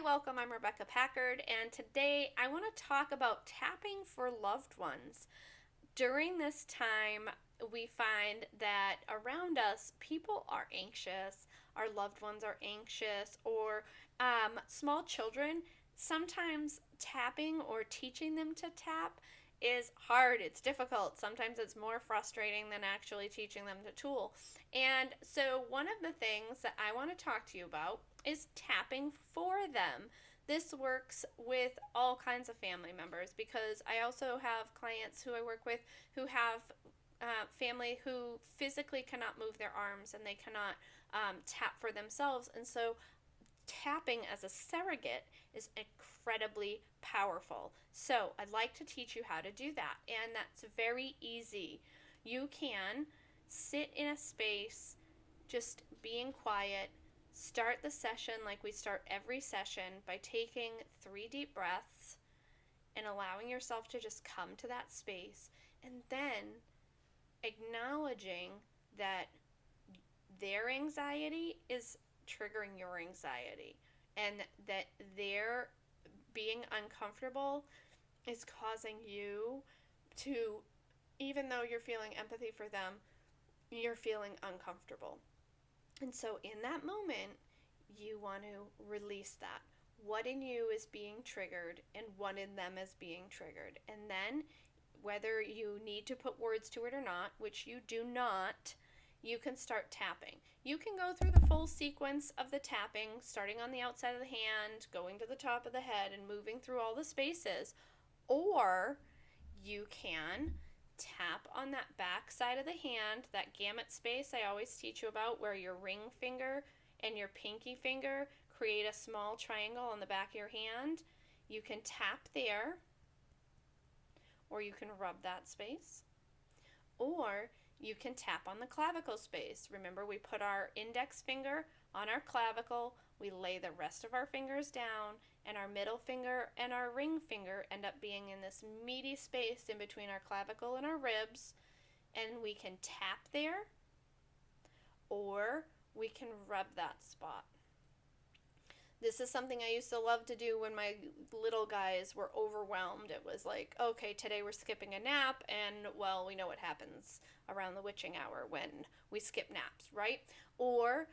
welcome. I'm Rebecca Packard, and today I want to talk about tapping for loved ones. During this time, we find that around us, people are anxious, our loved ones are anxious, or small children. Sometimes tapping or teaching them to tap is hard, it's difficult. Sometimes it's more frustrating than actually teaching them the tool. And so, one of the things that I want to talk to you about is tapping for them. This works with all kinds of family members because I also have clients who I work with who have family who physically cannot move their arms and they cannot tap for themselves. And so tapping as a surrogate is incredibly powerful. So I'd like to teach you how to do that. And that's very easy. You can sit in a space, just being quiet. Start the session like we start every session by taking 3 deep breaths and allowing yourself to just come to that space, and then acknowledging that their anxiety is triggering your anxiety and that their being uncomfortable is causing you to, even though you're feeling empathy for them, you're feeling uncomfortable. And so in that moment, you want to release that. What in you is being triggered and what in them is being triggered. And then, whether you need to put words to it or not, which you do not, you can start tapping. You can go through the full sequence of the tapping, starting on the outside of the hand, going to the top of the head, and moving through all the spaces. Or you can tap on that back side of the hand, that gamut space I always teach you about, where your ring finger and your pinky finger create a small triangle on the back of your hand. You can tap there, or you can rub that space, or you can tap on the clavicle space. Remember, we put our index finger on our clavicle, we lay the rest of our fingers down, and our middle finger and our ring finger end up being in this meaty space in between our clavicle and our ribs, and we can tap there, or we can rub that spot. This is something I used to love to do when my little guys were overwhelmed. It was like, okay, today we're skipping a nap, and well, we know what happens around the witching hour when we skip naps, right? Or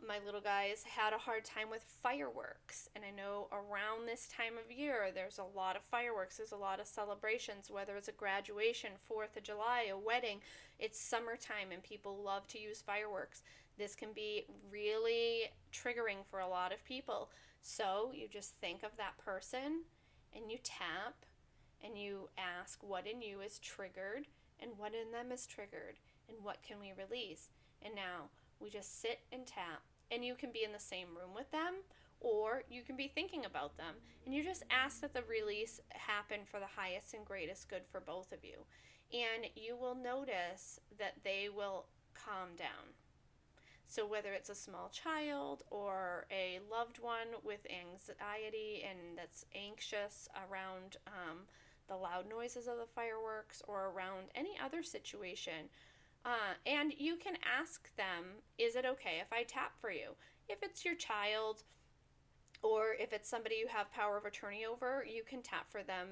my little guys had a hard time with fireworks, and I know around this time of year there's a lot of fireworks, there's a lot of celebrations, whether it's a graduation, 4th of July, a wedding. It's summertime and people love to use fireworks. This can be really triggering for a lot of people. So you just think of that person and you tap and you ask what in you is triggered and what in them is triggered and what can we release. And now we just sit and tap, and you can be in the same room with them or you can be thinking about them, and you just ask that the release happen for the highest and greatest good for both of you. And you will notice that they will calm down. So whether it's a small child or a loved one with anxiety and that's anxious around the loud noises of the fireworks or around any other situation, and you can ask them, is it okay if I tap for you? If it's your child or if it's somebody you have power of attorney over, you can tap for them.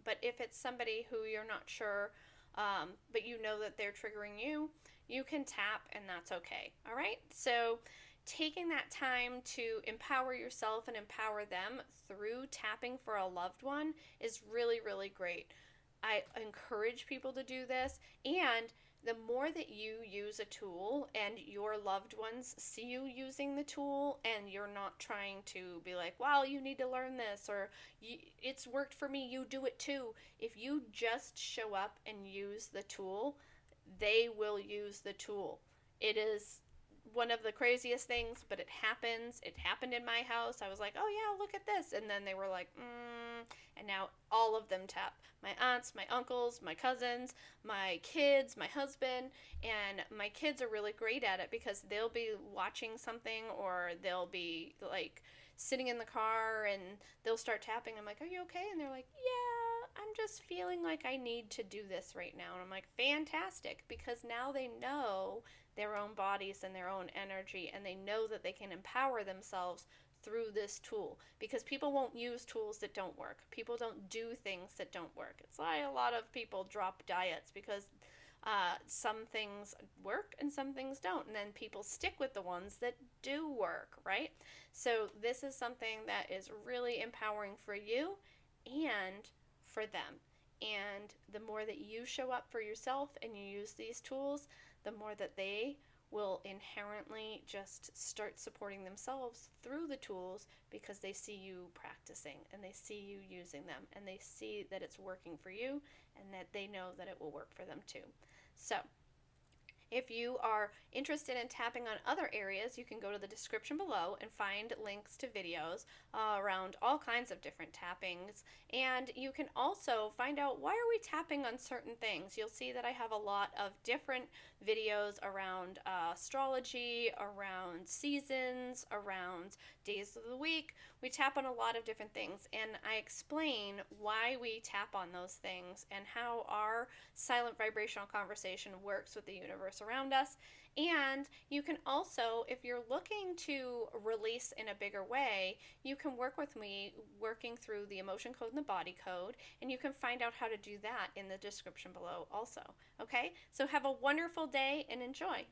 But if it's somebody who you're not sure, but you know that they're triggering you, you can tap and that's okay. All right? So taking that time to empower yourself and empower them through tapping for a loved one is really, really great. I encourage people to do this, and the more that you use a tool and your loved ones see you using the tool and you're not trying to be like, well, you need to learn this, or it's worked for me, you do it too. If you just show up and use the tool, they will use the tool. It is one of the craziest things, but it happens. It happened in my house. I was like, oh yeah, look at this. And then they were like, and now all of them tap. My aunts, my uncles, my cousins, my kids, my husband, and my kids are really great at it because they'll be watching something or they'll be like sitting in the car and they'll start tapping. I'm like, are you okay? And they're like, yeah, I'm just feeling like I need to do this right now. And I'm like, fantastic, because now they know their own bodies and their own energy, and they know that they can empower themselves through this tool, because people won't use tools that don't work. People don't do things that don't work. It's why a lot of people drop diets, because some things work and some things don't, and then people stick with the ones that do work, right? So this is something that is really empowering for you and for them. And the more that you show up for yourself and you use these tools, the more that they will inherently just start supporting themselves through the tools, because they see you practicing and they see you using them and they see that it's working for you, and that they know that it will work for them too. So if you are interested in tapping on other areas, you can go to the description below and find links to videos around all kinds of different tappings. And you can also find out, why are we tapping on certain things? You'll see that I have a lot of different videos around astrology, around seasons, around days of the week. We tap on a lot of different things, and I explain why we tap on those things and how our silent vibrational conversation works with the universe around us. And you can also, if you're looking to release in a bigger way, you can work with me working through the emotion code and the body code, and you can find out how to do that in the description below also. Okay? So have a wonderful day and enjoy.